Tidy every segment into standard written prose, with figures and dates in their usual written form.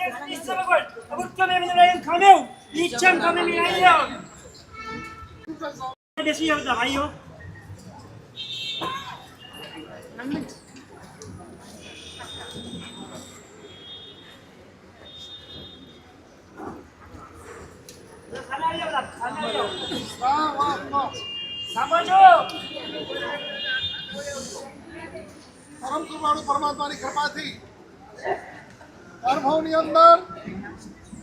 પરમ કૃપાળુ પરમાત્માની કૃપાથી અનુભવની અંદર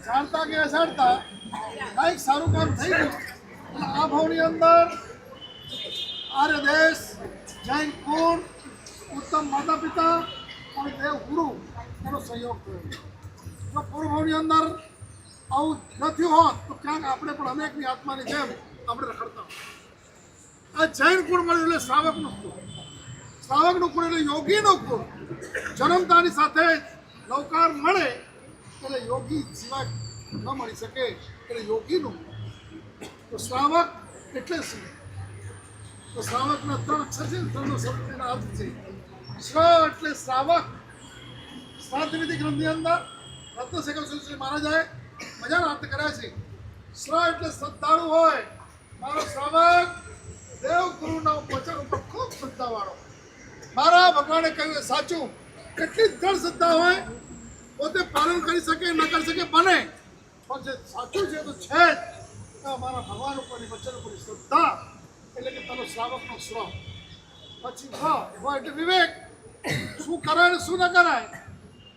જાણતા કે અજાણતા કંઈક સારું કામ થઈ ગયું. આ ભાવની અંદર આર્ય દેશ, જૈન કુળ, ઉત્તમ માતા પિતા અને દેવ ગુરુ એનો સહયોગ થયો. જો પૂર્વભાવની અંદર આવું ન થયું હોત તો ક્યાંક આપણે પણ અનેકની આત્માની જેમ આપણે રખડતા. આ જૈન કુળ મળ્યું એટલે શ્રાવકનું કુળ, શ્રાવકનું કુળ એટલે યોગીનું કુળ. જન્મતાની સાથે નવકાર મળે એટલે યોગી સિવાય ન મળી શકે એટલે યોગીનું. તો શ્રાવક એટલે શું? તો શ્રાવકના ત્રણ અક્ષર છે, ત્રણનો શબ્દના અર્થ છે. શ્ર એટલે શ્રાવક. શ્રાદ્ધવિધિ ગ્રંથની અંદર રત્નશેખર સુશ્રી મહારાજાએ મજાનો અર્થ કર્યા છે. શ્ર એટલે શ્રદ્ધાળુ હોય. મારો શ્રાવક દેવ ગુરુના વચન ઉપર ખૂબ શ્રદ્ધાવાળો. મારા ભગવાને કહ્યું એ સાચું. કેટલી દ્રઢ શ્રદ્ધા હોય, પોતે પાલન કરી શકે ન કરી શકે બને, પણ જે સાચું છે તો છે જ. મારા ભગવાન ઉપરની વચન ઉપરની શ્રદ્ધા એટલે કે તારો શ્રાવકનો શ્રમ. પછી વ એટલે વિવેક. શું કરાય ને શું ન કરાય,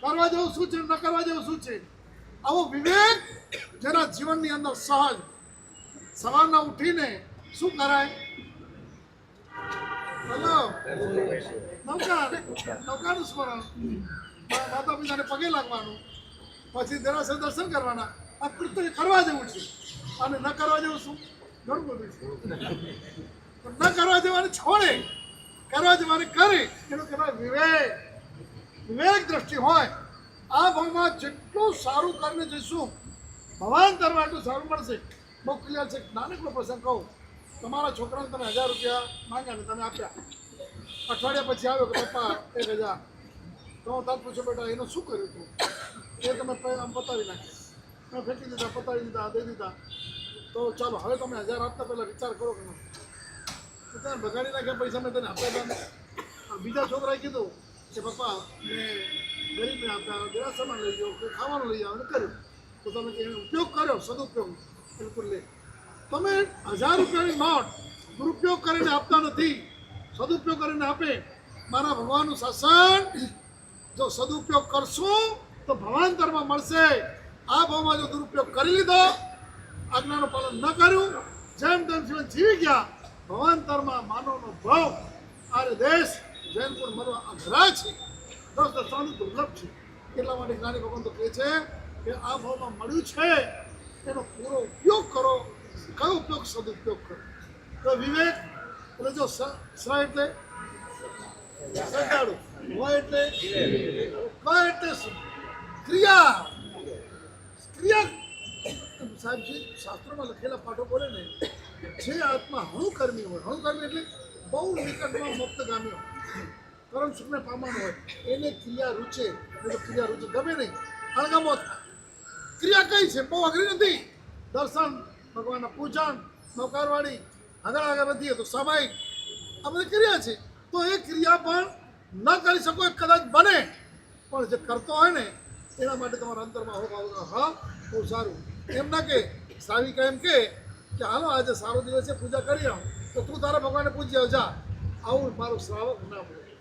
કરવા જેવું શું છે, ન કરવા જેવું શું છે, આવો વિવેક જેના જીવનની અંદર સહજ. સવારના ઉઠીને શું કરાય? હેલો, નૌકાનું સ્મરણ, માતા પિતાને પગે લાગવાનું, પછી દેરાસર દર્શન કરવાના. આ કૃત્ય કરવા જેવું છે. અને ન કરવા જેવું શું? ઘણું બધું છે. ન કરવા જવાને છોડે, કરવા જવાને કરે, એનું કહેવાય વિવેક. વિવેક દ્રષ્ટિ હોય. આ ભાવમાં જેટલું સારું કરીને જઈશું ભગવાન તરફ એટલું સારું મળશે. બહુ ક્લિયર છે. નાનકડો પ્રસંગ કહું. તમારા છોકરાને તમે 1000 રૂપિયા માંગ્યા ને તમે આપ્યા. અઠવાડિયા પછી આવ્યો કે પપ્પા 1000. તો હું તાર પૂછો બેટા એનું શું કર્યું હતું? એ તમે આમ પતાવી નાખ્યા, તમે ફેંકી દીધા, પતાવી દીધા, દઈ દીધા. તો ચાલો હવે તમે 1000 આપતા પહેલાં વિચાર કરો કે નહીં. તમે બગાડી નાખ્યા પૈસા મેં તને આપ્યા હતા. બીજા છોકરાએ કીધું કે પપ્પા મેં ગરીબને આપ્યા, દેરાસરમાં લઈ જાઓ, કોઈ ખાવાનું લઈ જાઓ અને કર્યું. તો તમે એનો ઉપયોગ કર્યો, સદુપયોગ બિલકુલ લે. તમે 1000 રૂપિયાની નોટ દુરુપયોગ કરીને આપતા નથી, સદુપયોગ કરીને આપે. મારા ભગવાનનું શાસન જો સદુપયોગ કરશું તો ભવાંતરમાં મળશે. આ ભાવમાં જો દુરુપયોગ કરી લીધો, આજ્ઞાનું પાલન ન કર્યું, જેમ તેમ જીવન જીવી ગયા, ભવાંતરમાં માનવનો ભાવ આર્ય દેશ જૈનપુર મળવા અઘરા છે. 10 દર્શનનું દુર્લભ છે. એટલા માટે જ્ઞાની ભગવાન તો કહે છે કે આ ભાવમાં મળ્યું છે એનો પૂરો ઉપયોગ કરો. કયો ઉપયોગ? સદુપયોગ કરો. તો વિવેક એટલે જો સ એટલે શ્રદ્ધાળુ, વ એટલે ક એટલે શું? ક્રિયા. ક્રિયા સાહેબજી શાસ્ત્રોમાં લખેલા પાઠો બોલે ને, જે આત્મા હણુકર્મી હોય, હણુકર્મી એટલે બહુ નિકટમાં મુક્તગામી હોય, પરમ સુખને પામવાનું હોય, એને ક્રિયા રૂચે. એટલે ક્રિયા રૂચે ગમે નહીં, અણગમો થાય. ક્રિયા કઈ છે? બહુ અઘરી નથી. દર્શન, ભગવાનના પૂજન, નૌકારવાળી, આગળ વધીએ તો સામાયિક, આ બધી ક્રિયા છે. તો એ ક્રિયા પણ ન કરી શકો એ કદાચ બને, પણ જે કરતો હોય ને એના માટે તમારા અંતરમાં હોવા હા બહુ સારું. એમ ના કે શ્રાવિકા એમ કે હાલો આજે સારો દિવસ છે પૂજા કરી આવું, તો તું તારા ભગવાનને પૂજી આવ જા. આવું મારું શ્રાવક ના બોલે.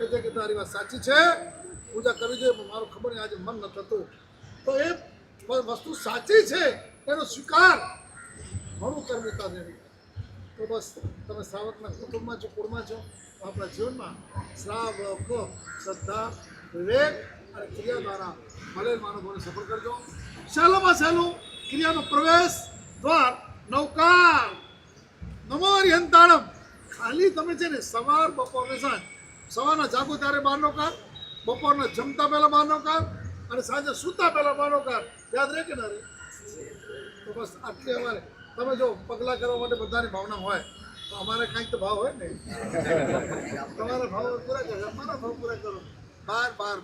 એટલે કે તારી વાત સાચી છે, પૂજા કરવી જોઈએ, પણ મારું ખબર નહીં આજે મન ન થતું. તો એ વસ્તુ સાચી છે એનો સ્વીકાર ઘણું કર્મિતા દેવી. તો બસ તમે શ્રાવકના કુટુંબમાં છો, કુળમાં છો, તો આપણા જીવનમાં શ્રાવક શ્રદ્ધા, વિવેક અને ક્રિયા દ્વારા મળેલ માનવોને સફળ કરજો. સહેલામાં સહેલું ક્રિયાનો પ્રવેશ દ્વાર નૌકાર. નમો હરિહંતાણમ. ખાલી તમે છે ને સવાર, બપોર ને સાંજ, સવારના જાગો ત્યારે 12નો કાર, બપોરના જમતા પહેલાં 12નો કાર, અને સાંજે સૂતા પહેલાં 12નો કાર. યાદ રહે કે ના રહે? તો બસ આટલી અમારે. તમે જો પગલાં કરવા માટે બધાની ભાવના હોય તો અમારે કાંઈક તો ભાવ હોય ને. તમારા ભાવ પૂરા કરો, અમારા ભાવ પૂરા કરો. 12, 12,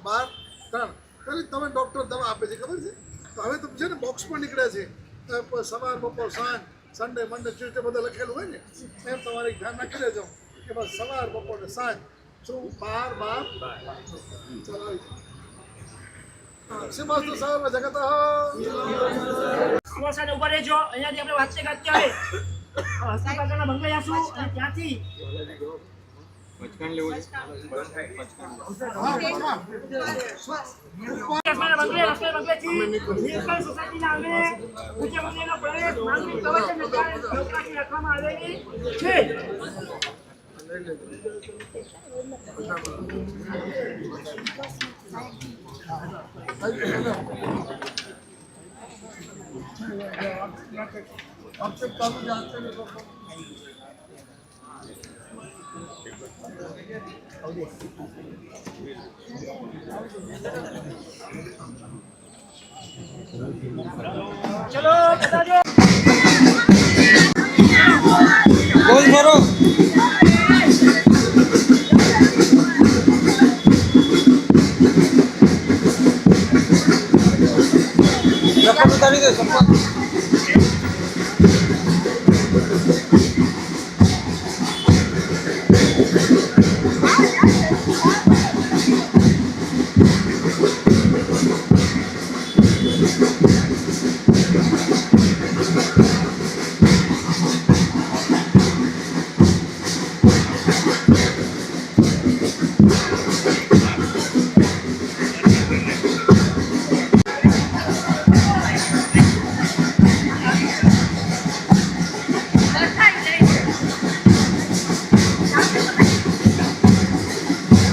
12, 3 પેલી તમે ડૉક્ટર દવા આપે છે ખબર છે તો હવે તો છે ને બોક્સ પણ નીકળ્યા છે સવાર બપોર સાંજ સન્ડે મંડે ટ્યુઝડે બધું લખેલું હોય ને એમ તમારે ધ્યાન રાખી લેજો કે બસ સવાર બપોર ને સાંજ શું 12 ચલાવી શ્રીમાસ્તુ સર્વ જગત સાથે ઉભા રહેજો. અહીંયાથી આપણે વાતચીત કરતી આવે હસ્તિપાકરના બંગલે જશું અને ત્યાંથી રાખવામાં આવેલી છે. ચલો બતાજો. બોલ મારો ઉતારી દે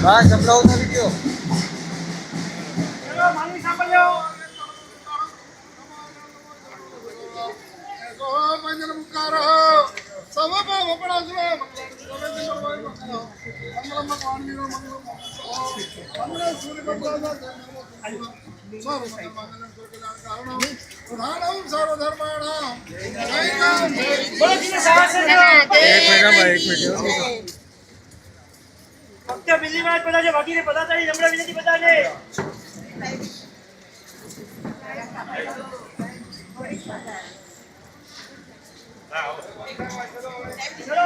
ભાઈ સપના ઉતારી ગયો. ચલો માની સાંભળ્યો. ફક્ત બીજી વાર પધારજો, બાકીને પધારતાની નમ્ર વિનંતી બધાને. ચલો,